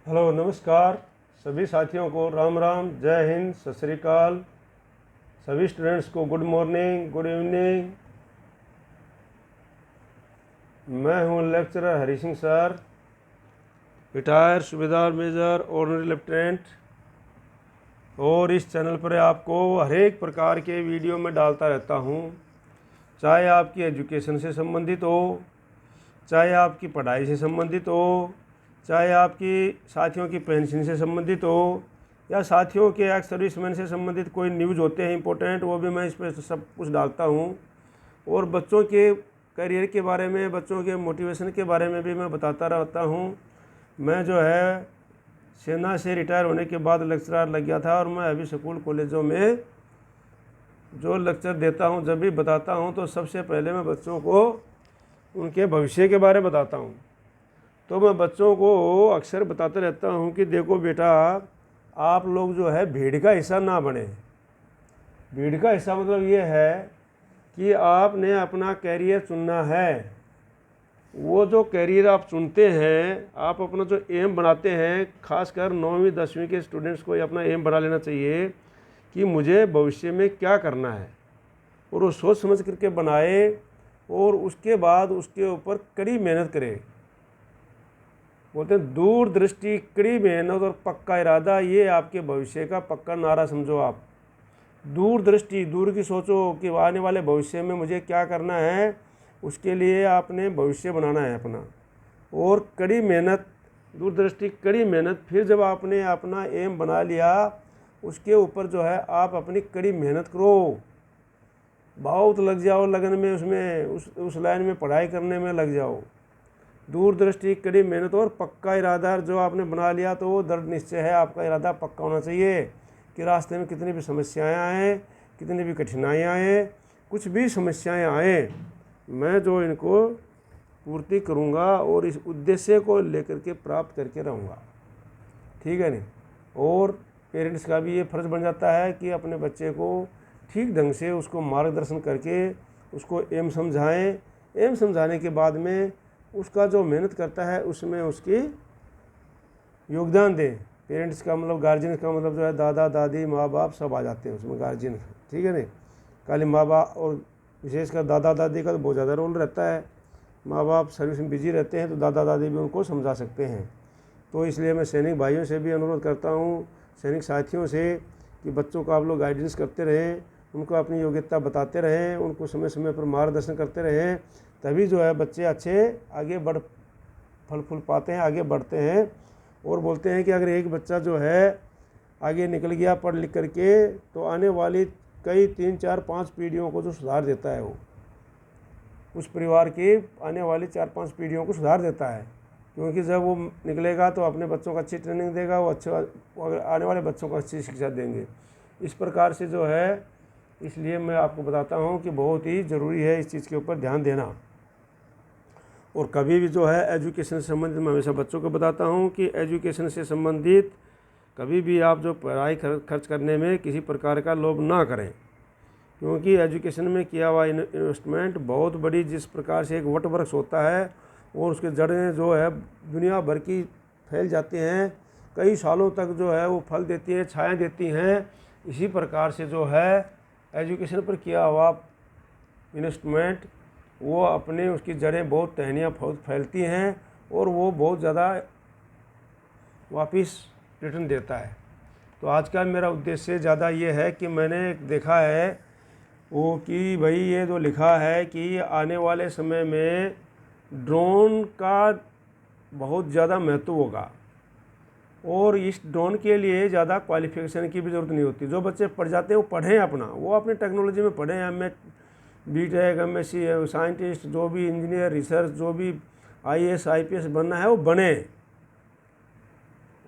Hello नमस्कार। सभी साथियों को राम राम, जय हिंद, सत श्री अकाल। सभी स्टूडेंट्स को गुड मॉर्निंग, गुड इवनिंग। मैं हूं lecturer Hari Singh sir, retire सूबेदार मेजर ऑनरी लेफ्टिनेंट। और इस चैनल पर आपको हर एक प्रकार के वीडियो में डालता रहता हूं, चाहे आपकी एजुकेशन से संबंधित हो, चाहे आपकी पढ़ाई से संबंधित हो, चाहे आपकी साथियों की पेंशन से संबंधित हो, या साथियों के एक्स सर्विसमैन से संबंधित कोई न्यूज़ होते हैं इंपॉर्टेंट, वो भी मैं इस पर सब कुछ डालता हूँ। और बच्चों के करियर के बारे में, बच्चों के मोटिवेशन के बारे में भी मैं बताता रहता हूँ। मैं जो है सेना से रिटायर होने के बाद लेक्चरर लग गया था, और मैं अभी स्कूल कॉलेजों में जो लेक्चर देता हूँ, जब भी बताता हूँ तो सबसे पहले मैं बच्चों को उनके भविष्य के बारे में बताता हूँ। तो मैं बच्चों को अक्सर बताते रहता हूँ कि देखो बेटा, आप लोग जो है भीड़ का हिस्सा ना बने। भीड़ का हिस्सा मतलब ये है कि आपने अपना कैरियर चुनना है। वो जो कैरियर आप चुनते हैं, आप अपना जो एम बनाते हैं, खासकर 9वीं 10वीं के स्टूडेंट्स को ये अपना एम बना लेना चाहिए कि मुझे भविष्य में क्या करना है, और वो सोच समझ करके बनाए, और उसके बाद उसके ऊपर कड़ी मेहनत करे। बोलते हैं दूरदृष्टि, कड़ी मेहनत और पक्का इरादा, ये आपके भविष्य का पक्का नारा समझो आप। दूरदृष्टि, दूर की सोचो कि आने वाले भविष्य में मुझे क्या करना है, उसके लिए आपने भविष्य बनाना है अपना। और कड़ी मेहनत, दूरदृष्टि, कड़ी मेहनत। फिर जब आपने अपना एम बना लिया, उसके ऊपर जो है आप अपनी कड़ी मेहनत करो, बहुत लग जाओ लगन में, उसमें उस लाइन में पढ़ाई करने में लग जाओ। दूरदृष्टि, कड़ी मेहनत और पक्का इरादा जो आपने बना लिया, तो वो दृढ़ निश्चय है। आपका इरादा पक्का होना चाहिए कि रास्ते में कितनी भी समस्याएं आएँ, कितनी भी कठिनाइयाँ आएँ, कुछ भी समस्याएं आएँ, मैं जो इनको पूर्ति करूँगा और इस उद्देश्य को लेकर के प्राप्त करके रहूँगा। ठीक है नहीं। और पेरेंट्स का भी ये फ़र्ज़ बन जाता है कि अपने बच्चे को ठीक ढंग से उसको मार्गदर्शन करके उसको एम समझाएं। एम समझाने के बाद में उसका जो मेहनत करता है उसमें उसकी योगदान दें। पेरेंट्स का मतलब, गार्जियन का मतलब जो है दादा दादी माँ बाप सब आ जाते हैं उसमें, गार्जियन। ठीक है नहीं। खाली माँ बाप और विशेषकर दादा दादी का तो बहुत ज़्यादा रोल रहता है। माँ बाप सर्विस में बिजी रहते हैं तो दादा दादी भी उनको समझा सकते हैं। तो इसलिए मैं सैनिक भाइयों से भी अनुरोध करता हूँ, सैनिक साथियों से, कि बच्चों को आप लोग गाइडेंस करते रहें, उनको अपनी योग्यता बताते रहें, उनको समय समय पर मार्गदर्शन करते रहें। तभी जो है बच्चे अच्छे आगे फल फूल पाते हैं, आगे बढ़ते हैं। और बोलते हैं कि अगर एक बच्चा जो है आगे निकल गया पढ़ लिख करके, तो आने वाली कई 3 4 5 पीढ़ियों को जो सुधार देता है, वो उस परिवार की आने वाली 4 5 पीढ़ियों को सुधार देता है। क्योंकि जब वो निकलेगा तो अपने बच्चों को अच्छी ट्रेनिंग देगा, वो आने वाले बच्चों को अच्छी शिक्षा देंगे। इस प्रकार से जो है, इसलिए मैं आपको बताता हूँ कि बहुत ही ज़रूरी है इस चीज़ के ऊपर ध्यान देना। और कभी भी जो है एजुकेशन से संबंधित मैं हमेशा बच्चों को बताता हूँ कि एजुकेशन से संबंधित कभी भी आप जो पढ़ाई खर्च करने में किसी प्रकार का लोभ ना करें। क्योंकि एजुकेशन में किया हुआ इन्वेस्टमेंट बहुत बड़ी, जिस प्रकार से एक वट वृक्ष होता है और उसके जड़ें जो है दुनिया भर की फैल जाती हैं, कई सालों तक जो है वो फल देती हैं, छाया देती हैं। इसी प्रकार से जो है एजुकेशन पर किया हुआ इन्वेस्टमेंट, वो अपने उसकी जड़ें बहुत टहनियाँ फैलती हैं, और वो बहुत ज़्यादा वापस रिटर्न देता है। तो आज का मेरा उद्देश्य ज़्यादा ये है कि मैंने देखा है वो कि भाई ये जो लिखा है कि आने वाले समय में ड्रोन का बहुत ज़्यादा महत्व होगा, और इस ड्रोन के लिए ज़्यादा क्वालिफिकेशन की भी ज़रूरत नहीं होती। जो बच्चे पढ़ जाते हैं वो पढ़ें अपना, वो अपने टेक्नोलॉजी में पढ़ें, M A BTech MSc scientist, जो भी इंजीनियर रिसर्च, जो भी IAS IPS बनना है वो बने।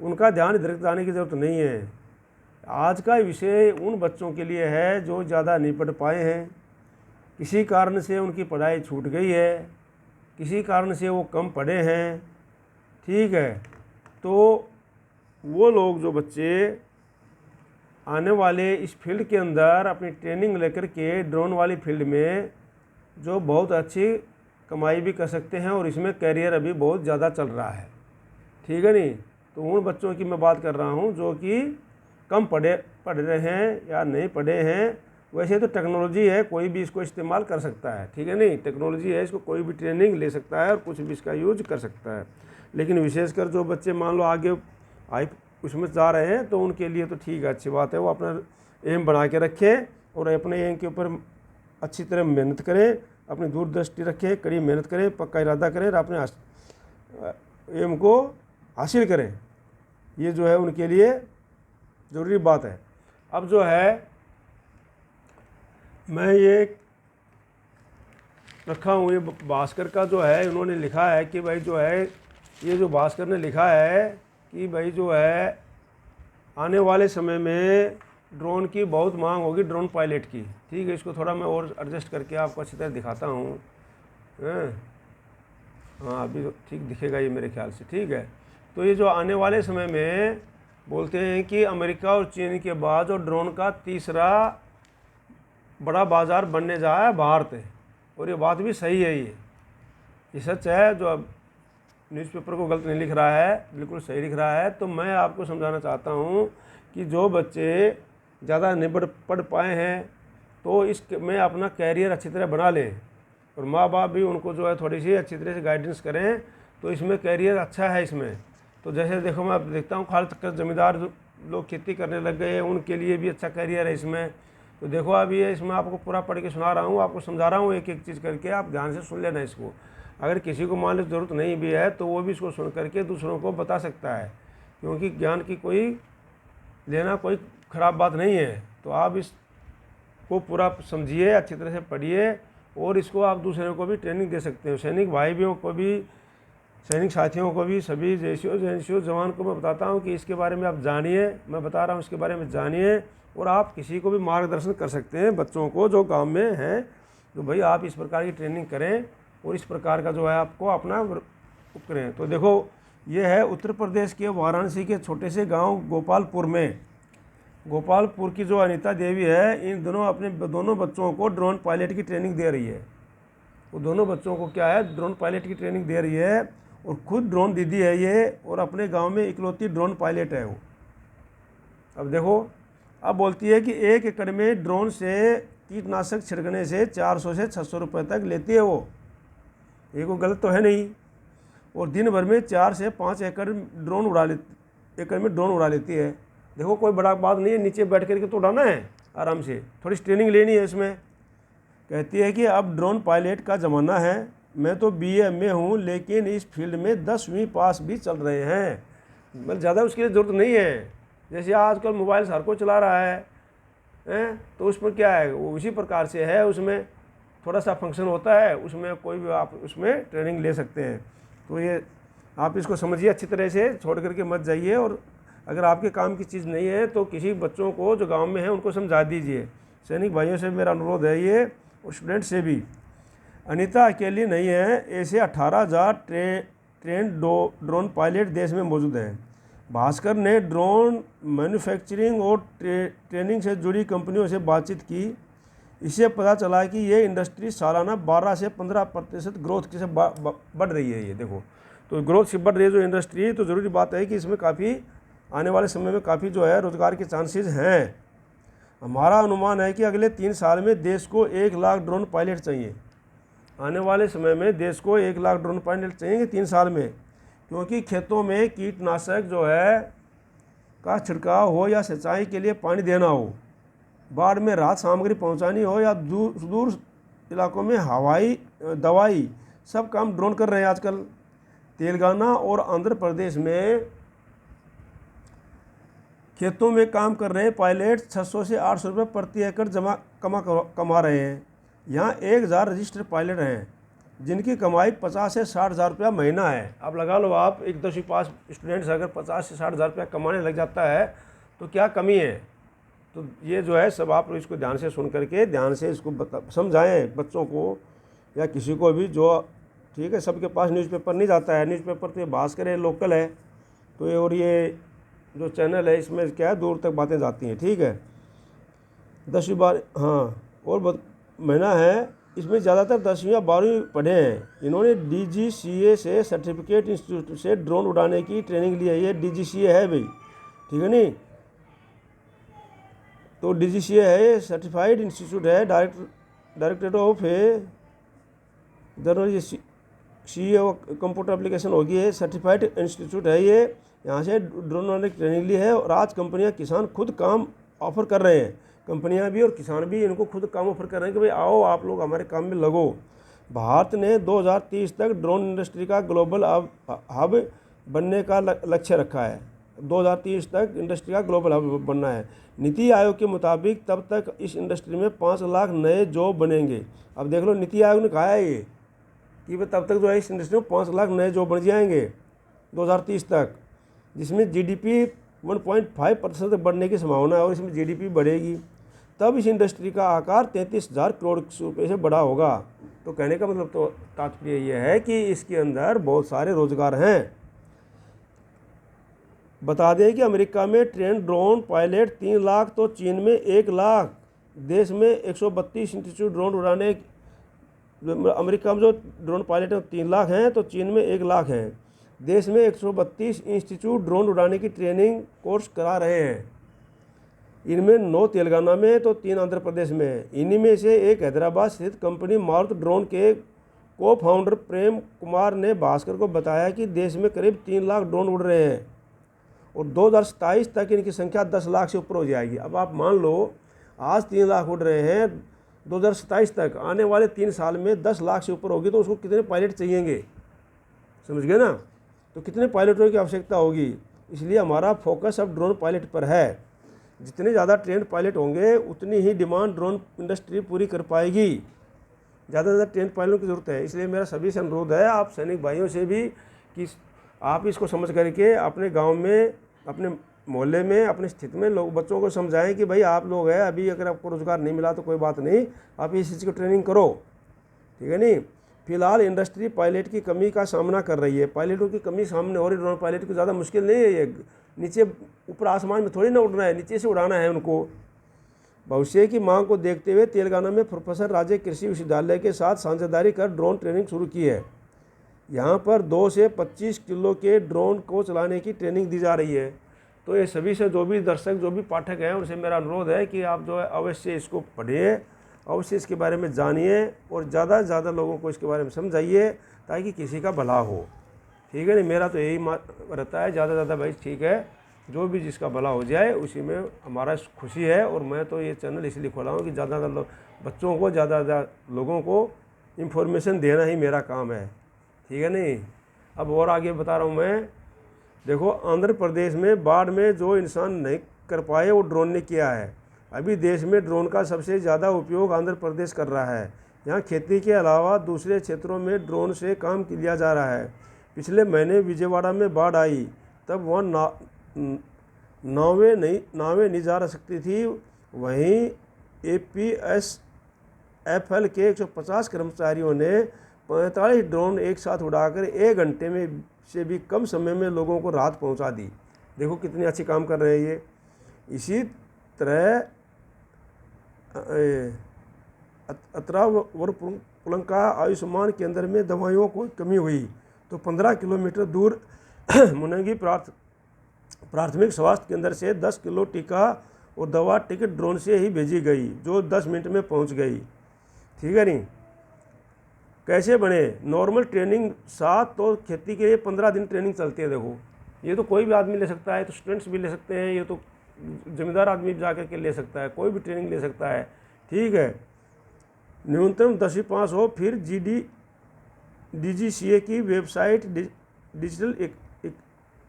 उनका ध्यान इधर जाने की ज़रूरत नहीं है। आज का विषय उन बच्चों के लिए है जो ज़्यादा नहीं पढ़ पाए हैं, किसी कारण से उनकी पढ़ाई छूट गई है, किसी कारण से वो कम पढ़े हैं। ठीक है। तो वो लोग, जो बच्चे आने वाले इस फील्ड के अंदर अपनी ट्रेनिंग लेकर के ड्रोन वाली फील्ड में जो बहुत अच्छी कमाई भी कर सकते हैं, और इसमें कैरियर अभी बहुत ज़्यादा चल रहा है। ठीक है नहीं। तो उन बच्चों की मैं बात कर रहा हूँ जो कि कम पढ़ रहे हैं या नहीं पढ़े हैं। वैसे तो टेक्नोलॉजी है, कोई भी इसको इस्तेमाल कर सकता है, ठीक है नहीं, टेक्नोलॉजी है, इसको कोई भी ट्रेनिंग ले सकता है और कुछ भी इसका यूज कर सकता है। लेकिन विशेषकर जो बच्चे मान लो आगे आई उसमें जा रहे हैं तो उनके लिए तो ठीक है, अच्छी बात है, वो अपना एम बना के रखें और अपने एम के ऊपर अच्छी तरह मेहनत करें, अपनी दूरदृष्टि रखें, कड़ी मेहनत करें, पक्का इरादा करें और अपने एम को हासिल करें। ये जो है उनके लिए ज़रूरी बात है। अब जो है मैं ये रखा हूँ, ये भास्कर का जो है उन्होंने लिखा है कि भाई जो है ये जो भास्कर ने लिखा है कि भाई जो है आने वाले समय में ड्रोन की बहुत मांग होगी, ड्रोन पायलट की। ठीक है, इसको थोड़ा मैं और एडजस्ट करके आपको अच्छी तरह दिखाता हूँ। हाँ अभी तो ठीक दिखेगा ये मेरे ख्याल से, ठीक है। तो ये जो आने वाले समय में बोलते हैं कि अमेरिका और चीन के बाद जो ड्रोन का तीसरा बड़ा बाज़ार बनने जा रहा है भारत है, और ये बात भी सही है, ये सच है। जो अब न्यूज़पेपर को गलत नहीं लिख रहा है, बिल्कुल सही लिख रहा है। तो मैं आपको समझाना चाहता हूँ कि जो बच्चे ज़्यादा नहीं पढ़ पाए हैं तो इसमें अपना कैरियर अच्छी तरह बना लें, और माँ बाप भी उनको जो है थोड़ी सी अच्छी तरह से गाइडेंस करें, तो इसमें कैरियर अच्छा है इसमें। तो जैसे देखो मैं देखता हूँ खाली तक ज़मींदार लोग खेती करने लग गए हैं, उनके लिए भी अच्छा कैरियर है इसमें। तो देखो अब ये इसमें आपको पूरा पढ़ के सुना रहा हूँ, आपको समझा रहा हूँ एक एक चीज़ करके, आप ध्यान से सुन लेना इसको। अगर किसी को मान लो ज़रूरत नहीं भी है तो वो भी इसको सुन करके दूसरों को बता सकता है, क्योंकि ज्ञान की कोई लेना कोई ख़राब बात नहीं है। तो आप इसको पूरा समझिए, अच्छी तरह से पढ़िए, और इसको आप दूसरों को भी ट्रेनिंग दे सकते हो। सैनिक भाई बहनों को भी, सैनिक साथियों को भी, सभी जैसियों जवान को मैं बताता हूँ कि इसके बारे में आप जानिए, मैं बता रहा हूँ इसके बारे में जानिए, और आप किसी को भी मार्गदर्शन कर सकते हैं बच्चों को जो गांव में हैं, तो भाई आप इस प्रकार की ट्रेनिंग करें और इस प्रकार का जो है आपको अपना करें। तो देखो ये है उत्तर प्रदेश के वाराणसी के छोटे से गांव गोपालपुर में, गोपालपुर की जो अनीता देवी है, इन दोनों अपने दोनों बच्चों को ड्रोन पायलट की ट्रेनिंग दे रही है। वो दोनों बच्चों को क्या है, ड्रोन पायलट की ट्रेनिंग दे रही है, और खुद ड्रोन दीदी है ये, और अपने गांव में इकलौती ड्रोन पायलट है वो। अब देखो, अब बोलती है कि 1 एकड़ में ड्रोन से कीटनाशक छिड़कने से 400 से 600 रुपये तक लेती है वो। ये कोई गलत तो है नहीं। और दिन भर में 4 से 5 एकड़ ड्रोन उड़ा लेती है। देखो कोई बड़ा बात नहीं है, नीचे बैठ करके तो उड़ाना है आराम से, थोड़ी ट्रेनिंग लेनी है इसमें। कहती है कि अब ड्रोन पायलट का ज़माना है, मैं तो BA में हूँ, लेकिन इस फील्ड में 10वीं पास भी चल रहे हैं। मतलब ज़्यादा उसकी ज़रूरत नहीं है। जैसे आजकल मोबाइल हर कोई चला रहा है, तो उस पर क्या है, वो उसी प्रकार से है, उसमें थोड़ा सा फंक्शन होता है, उसमें कोई भी आप उसमें ट्रेनिंग ले सकते हैं। तो ये आप इसको समझिए अच्छी तरह से, छोड़ करके मत जाइए। और अगर आपके काम की चीज़ नहीं है तो किसी बच्चों को जो गांव में है उनको समझा दीजिए। सैनिक भाइयों से मेरा अनुरोध है ये, और स्टूडेंट से भी। अनीता अकेली नहीं है, ऐसे 18,000 ट्रेंड ड्रोन पायलट देश में मौजूद हैं। भास्कर ने ड्रोन मैन्युफैक्चरिंग और ट्रेनिंग से जुड़ी कंपनियों से बातचीत की। इससे पता चला कि ये इंडस्ट्री सालाना 12 से 15% ग्रोथ से बढ़ रही है। ये देखो, तो ग्रोथ से बढ़ रही है जो इंडस्ट्री, तो ज़रूरी बात है कि इसमें काफ़ी आने वाले समय में काफ़ी जो है रोज़गार के चांसेस हैं। हमारा अनुमान है कि अगले 3 साल में देश को 1 लाख ड्रोन पायलट चाहिए। आने वाले समय में देश को 1 लाख ड्रोन पायलट चाहिए 3 साल में, क्योंकि खेतों में कीटनाशक जो है का छिड़काव हो, या सिंचाई के लिए पानी देना हो, बाढ़ में राहत सामग्री पहुंचानी हो, या दूर इलाकों में हवाई दवाई, सब काम ड्रोन कर रहे हैं आजकल। तेलंगाना और आंध्र प्रदेश में खेतों में काम कर रहे पायलट 600 से 800 रुपये प्रति एकड़ कमा रहे हैं। यहाँ 1,000 रजिस्टर्ड पायलट हैं जिनकी कमाई 50 से 60,000 रुपया महीना है। अब लगा लो आप, एक 10वीं पास स्टूडेंट्स अगर 50 से 60,000 रुपया कमाने लग जाता है तो क्या कमी है। तो ये जो है सब आप इसको ध्यान से सुन करके, ध्यान से इसको समझाएं बच्चों को या किसी को भी, जो ठीक है। सबके पास न्यूज़पेपर नहीं जाता है, न्यूज़पेपर तो ये भास्कर है, लोकल है, तो ये, और ये जो चैनल है इसमें क्या है, दूर तक बातें जाती हैं, ठीक है। 10वीं बार, हाँ, और महीना है। इसमें ज़्यादातर 10वीं या 12वीं पढ़े हैं। इन्होंने DGCA से सर्टिफिकेट इंस्टीट्यूट से ड्रोन उड़ाने की ट्रेनिंग ली है। ये DGCA है भाई, ठीक है नहीं। तो DGCA है, सर्टिफाइड इंस्टीट्यूट है, directorate of general CA computer application होगी है, सर्टिफाइड इंस्टीट्यूट है ये। यहाँ से ड्रोन उड़ाने की ट्रेनिंग ली है। और आज कंपनियाँ किसान खुद काम ऑफर कर रहे हैं, कंपनियां भी और किसान भी इनको खुद काम ऑफर कर रहे हैं कि भाई आओ आप लोग हमारे काम में लगो। भारत ने 2030 तक ड्रोन इंडस्ट्री का ग्लोबल हब बनने का लक्ष्य रखा है। 2030 तक इंडस्ट्री का ग्लोबल हब बनना है। नीति आयोग के मुताबिक तब तक इस इंडस्ट्री में 5 लाख नए जॉब बनेंगे। अब देख लो, नीति आयोग ने कहा है ये कि भाई तब तक जो है इस इंडस्ट्री में 5 लाख नए जॉब बन जाएंगे 2030 तक, जिसमें GDP 1.5% बढ़ने की संभावना है। और इसमें GDP बढ़ेगी तब इस इंडस्ट्री का आकार 33,000 करोड़ रुपये से बड़ा होगा। तो कहने का मतलब तो तात्पर्य यह है कि इसके अंदर बहुत सारे रोजगार हैं। बता दें कि अमेरिका में ट्रेन ड्रोन पायलट 3 लाख, तो चीन में 1 लाख। देश में 132 इंस्टीट्यूट ड्रोन उड़ाने, अमेरिका में जो ड्रोन पायलट 3 लाख हैं तो चीन में 1 लाख हैं। देश में 132 इंस्टीट्यूट ड्रोन उड़ाने की ट्रेनिंग कोर्स करा रहे हैं। इनमें 9 तेलंगाना में तो 3 आंध्र प्रदेश में। इन्हीं में से एक हैदराबाद स्थित कंपनी मारुत ड्रोन के को फाउंडर प्रेम कुमार ने भास्कर को बताया कि देश में करीब 3 लाख ड्रोन उड़ रहे हैं और 2027 तक इनकी संख्या 10 लाख से ऊपर हो जाएगी। अब आप मान लो आज 3 लाख उड़ रहे हैं, 2027 तक आने वाले 3 साल में 10 लाख से ऊपर होगी, तो उसको कितने पायलट चाहिएंगे, समझ गए ना। तो कितने पायलटों की आवश्यकता होगी। इसलिए हमारा फोकस अब ड्रोन पायलट पर है। जितने ज़्यादा ट्रेंड पायलट होंगे उतनी ही डिमांड ड्रोन इंडस्ट्री पूरी कर पाएगी। ज़्यादा से ज़्यादा ट्रेंड पायलटों की ज़रूरत है। इसलिए मेरा सभी से अनुरोध है, आप सैनिक भाइयों से भी, कि आप इसको समझ करके अपने गांव में, अपने मोहल्ले में, अपनी स्थिति में लोग बच्चों को समझाएं कि भाई आप लोग हैं, अभी अगर आपको रोज़गार नहीं मिला तो कोई बात नहीं, आप इस चीज़ की ट्रेनिंग करो, ठीक है नहीं। फिलहाल इंडस्ट्री पायलट की कमी का सामना कर रही है। पायलटों की कमी सामने हो रही। ड्रोन पायलट की ज़्यादा मुश्किल नहीं है ये, नीचे ऊपर आसमान में थोड़ी ना उड़ना है, नीचे से उड़ाना है उनको। भविष्य की मांग को देखते हुए तेलंगाना में प्रोफेसर राज्य कृषि विश्वविद्यालय के साथ साझेदारी कर ड्रोन ट्रेनिंग शुरू की है। यहाँ पर 2 से 25 किलो के ड्रोन को चलाने की ट्रेनिंग दी जा रही है। तो ये सभी से, जो भी दर्शक, जो भी पाठक हैं, उनसे मेरा अनुरोध है कि आप जो है अवश्य इसको पढ़िए, अवश्य इसके बारे में जानिए और ज़्यादा से ज़्यादा लोगों को इसके बारे में समझाइए ताकि किसी का भला हो, ठीक है नहीं। मेरा तो यही रहता है, ज़्यादा से ज़्यादा भाई ठीक है, जो भी जिसका भला हो जाए उसी में हमारा खुशी है। और मैं तो ये चैनल इसलिए खोला हूँ कि ज़्यादा से ज़्यादा बच्चों को, ज़्यादा से ज़्यादा लोगों को इन्फॉर्मेशन देना ही मेरा काम है, ठीक है नहीं। अब और आगे बता रहा हूँ मैं। देखो, आंध्र प्रदेश में बाढ़ में जो इंसान नहीं कर पाए वो ड्रोन ने किया है। अभी देश में ड्रोन का सबसे ज़्यादा उपयोग आंध्र प्रदेश कर रहा है। यहाँ खेती के अलावा दूसरे क्षेत्रों में ड्रोन से काम लिया जा रहा है। पिछले महीने विजयवाड़ा में बाढ़ आई, तब वहाँ नावें नहीं जा सकती थी। वहीं APSFL के 150 कर्मचारियों ने 45 ड्रोन एक साथ उड़ाकर 1 घंटे में से भी कम समय में लोगों को राहत पहुंचा दी। देखो कितने अच्छे काम कर रहे हैं ये। इसी तरह अत्रावरपुलंका आयुष्मान केंद्र में दवाइयों को कमी हुई तो 15 किलोमीटर दूर मुनंगी प्राथमिक स्वास्थ्य केंद्र से 10 किलो टीका और दवा टिकट ड्रोन से ही भेजी गई, जो 10 मिनट में पहुंच गई, ठीक है नहीं। कैसे बने नॉर्मल ट्रेनिंग 7, तो खेती के लिए 15 दिन ट्रेनिंग चलती है। देखो, ये तो कोई भी आदमी ले सकता है, तो स्टूडेंट्स भी ले सकते हैं, ये तो जमींदार आदमी भी जाकर के ले सकता है, कोई भी ट्रेनिंग ले सकता है, ठीक है। न्यूनतम 10वीं पास हो, फिर DGCA की वेबसाइट डिजिटल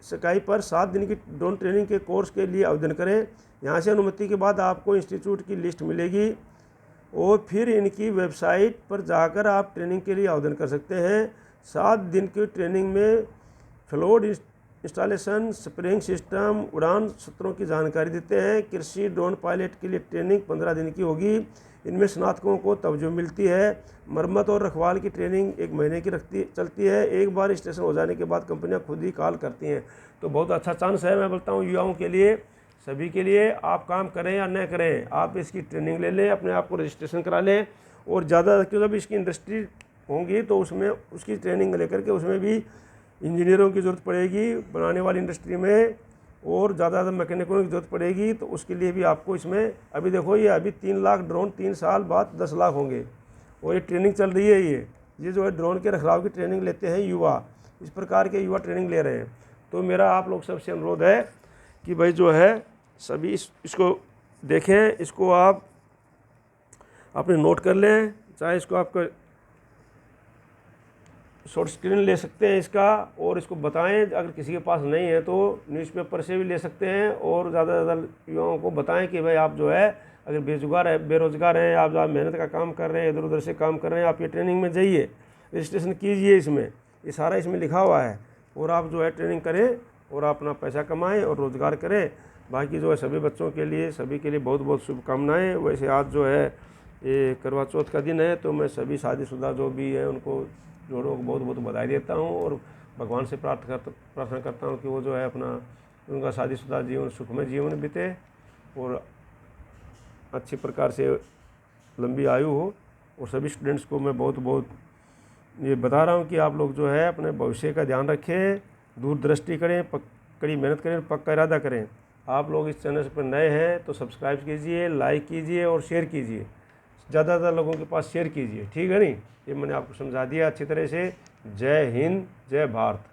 स्काई पर 7 दिन की ड्रोन ट्रेनिंग के कोर्स के लिए आवेदन करें। यहाँ से अनुमति के बाद आपको इंस्टीट्यूट की लिस्ट मिलेगी और फिर इनकी वेबसाइट पर जाकर आप ट्रेनिंग के लिए आवेदन कर सकते हैं। 7 दिन की ट्रेनिंग में फ्लोट इंस्टॉलेशन, स्प्रिंग सिस्टम, उड़ान सत्रों की जानकारी देते हैं। कृषि ड्रोन पायलट के लिए ट्रेनिंग 15 दिन की होगी। इनमें स्नातकों को तवज्जो मिलती है। मरम्मत और रखवाल की ट्रेनिंग 1 महीने की चलती है। एक बार स्टेशन हो जाने के बाद कंपनियां खुद ही कॉल करती हैं। तो बहुत अच्छा चांस है, मैं बोलता हूँ युवाओं के लिए, सभी के लिए। आप काम करें या न करें, आप इसकी ट्रेनिंग ले लें, अपने आप को रजिस्ट्रेशन करा लें और ज़्यादा क्यों जब इसकी इंडस्ट्री होंगी तो उसमें उसकी ट्रेनिंग लेकर के उसमें भी इंजीनियरों की ज़रूरत पड़ेगी बनाने वाली इंडस्ट्री में, और ज़्यादा मैकेनिकों की ज़रूरत पड़ेगी। तो उसके लिए भी आपको इसमें अभी देखो ये अभी 3 लाख ड्रोन 3 साल बाद 10 लाख होंगे, और ये ट्रेनिंग चल रही है। ये जो है ड्रोन के रखरखाव की ट्रेनिंग लेते हैं युवा, इस प्रकार के युवा ट्रेनिंग ले रहे हैं। तो मेरा आप लोग सबसे अनुरोध है कि भाई जो है सभी इसको देखें, इसको आप अपने नोट कर लें, चाहे इसको आपका शॉर्ट स्क्रीन ले सकते हैं इसका, और इसको बताएं। अगर किसी के पास नहीं है तो न्यूज़पेपर से भी ले सकते हैं, और ज़्यादा से ज़्यादा युवाओं को बताएं कि भाई आप जो है अगर बेरोजगार हैं, आप जो मेहनत का काम कर रहे हैं, इधर उधर से काम कर रहे हैं, आप ये ट्रेनिंग में जाइए, रजिस्ट्रेशन कीजिए, इसमें ये सारा इसमें लिखा हुआ है, और आप जो है ट्रेनिंग करें और अपना पैसा कमाएँ और रोज़गार करें। बाकी जो है सभी बच्चों के लिए, सभी के लिए बहुत बहुत शुभकामनाएँ। वैसे आज जो है ये करवा चौथ का दिन है, तो मैं सभी शादीशुदा जो भी हैं उनको जोड़ों को बहुत बहुत बधाई देता हूँ, और भगवान से प्रार्थना करता हूँ कि वो जो है अपना उनका शादीशुदा जीवन सुखमय जीवन बीते और अच्छी प्रकार से लंबी आयु हो। और सभी स्टूडेंट्स को मैं बहुत बहुत ये बता रहा हूँ कि आप लोग जो है अपने भविष्य का ध्यान रखें, दूरदृष्टि करें, कड़ी मेहनत करें, पक्का इरादा करें। आप लोग इस चैनल पर नए हैं तो सब्सक्राइब कीजिए, लाइक कीजिए और शेयर कीजिए, ज़्यादा लोगों के पास शेयर कीजिए, ठीक है नहीं। ये मैंने आपको समझा दिया अच्छी तरह से। जय हिंद, जय भारत।